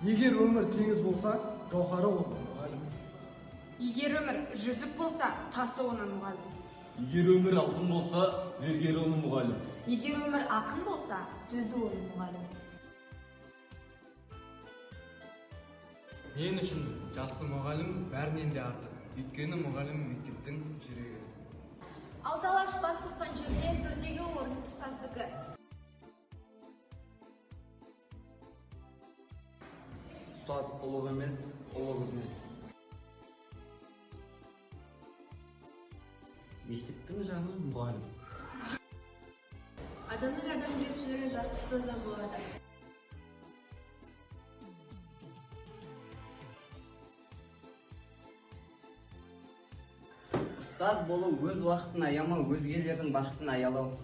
Егер өмір теңіз болса, гауһары оның мұғалім. Егер өмір жүзік болса, тасы оның мұғалім. Егер өмір алтын болса, зергері оның мұғалім. Егер өмір ақын болса, сөзі оның мұғалім. Мен үшін жақсы мұғалім бәрінен де артық. Өйткені мұғалім мектептің жүрегі. Алталаш бас қосқан жерде төрдегі орын ұстаздікі. Ұстаз ұлық емес, ұлы қызмет. Мектептің жаны мұғалім. Адамның адамгершілігі жақсы ұстаздан болады. Ұстаз болу өз уақытын аямау, өзгелердің бақытын аялау.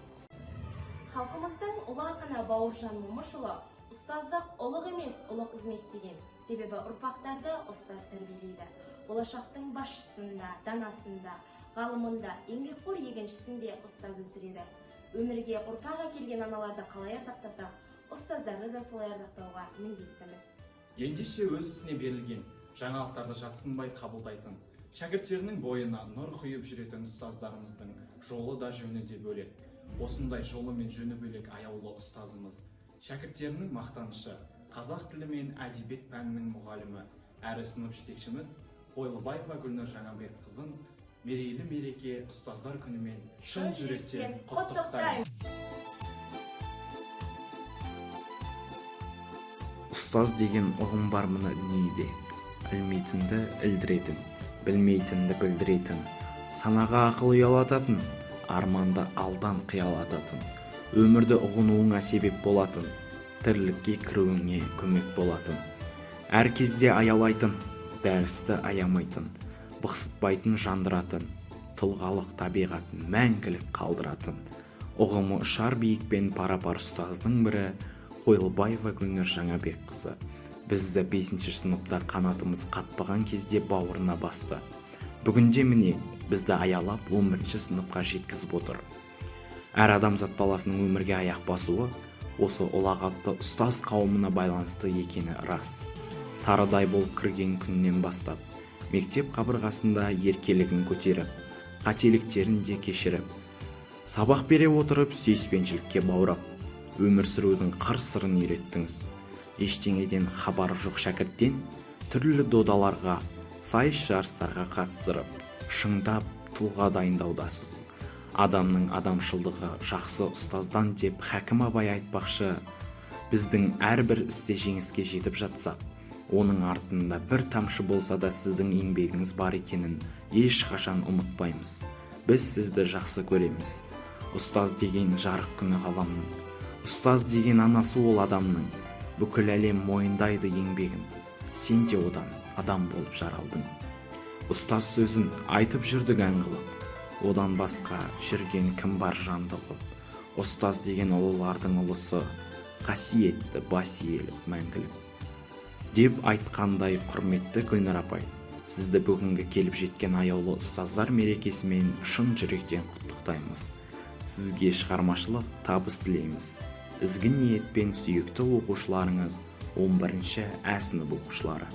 Халқымыздың ұлы ақыны Бауыржан Момышұлы ұстаздық ұлық емес, ұлы қызмет деген. Себебі ұрпақтарды ұстаз тәрбиелейді. Болашақтың басшысында, данасында, ғалымында, еңбекқор егіншісінде ұстаз өсіреді. Өмірге ұрпақ әкелген аналарды қалай ардақтасақ, ұстаздарды да солай ардақтауға міндеттіміз. Ендеше өз ісіне берілген жаңалықтарды жатсынбай қабылдайтын, шәкірттерінің бойына нұр құйып жүретін ұстаздарымыздың жолы да жөні де бөлек. Осындай жолы мен жөні бөлек аяулы ұстазымыз, шәкірттерінің мақтанышы, қазақ тілі мен әдебиет пәнінің мұғалімі, әрі сынып жетекшіміз Қойлыбаева Гүлнұр Жаңабекқызын мерейлі мереке ұстаздар күнімен шын жүректен құттықтаймын. Ұстаз деген ұғым бар мына дүниеде. Білмейтінді ілдіретін, білмейтінді білдіретін, санаға ақыл ұялататын, арманды алдан қиялататын, өмірді ұғынуыңа себеп болатын, тірлікке кіруіңе көмек болатын, әр кезде аялайтын, дәрісті аямайтын, бықсытпайтын жандыратын, тұлғалық табиғатын мәңгілік қалдыратын, ұғымы ұшар биікпен пара-пар ұстаздың бірі Қойлыбаева Гүлнұр Жаңабекқызы. Бізді 5-ші сыныпта қанатымыз қатпаған кезде бауырына басты. Бүгінде міне бізді аялап 11-ші сыныпқа жеткізіп отыр. Әр адамзат баласының өмірге аяқ басуы осы ұлағатты ұстаз қауымына байланысты екені рас. Тарыдай болып кірген күннен бастап, мектеп қабырғасында еркелігін көтеріп, қателіктерін де кешіріп, сабақ бере отырып сүйіспеншілікке баурап, өмір сүрудің қыр-сырын үйреттіңіз. Ештеңеден хабары жоқ шәкірттен түрлі додаларға, сайыс жарыстарға қатыстырып, шыңдап тұлға дайындаудасыз. Адамның адамшылдығы жақсы ұстаздан деп Хәкім Абай айтпақшы, біздің әрбір істе жеңіске жетіп жатсақ, оның артында бір тамшы болса да сіздің еңбегіңіз бар екенін ешқашан ұмытпаймыз. Біз сізді жақсы көреміз. Ұстаз деген жарық күні ғаламның, ұстаз деген анасы ол адамның, бүкіл әлем мойындайды еңбегін, сен де одан адам болып жаралдың. Ұстаз сөзін айтып жүрдік ән қылып, одан басқа жүрген кім бар жанды ұғып. Ұстаз деген ұлылардың ұлысы, қасиетті бас иеліп мәңгілік. Деп айтқандай құрметті Гүлнұр апай, сізді бүгінгі келіп жеткен аяулы ұстаздар мерекесімен шын жүректен құттықтаймыз. Сізге шығармашылық табыс тілейміз. Ізгі ниетпен сүйікті оқушыларыңыз 11-ші А сынып оқушылары.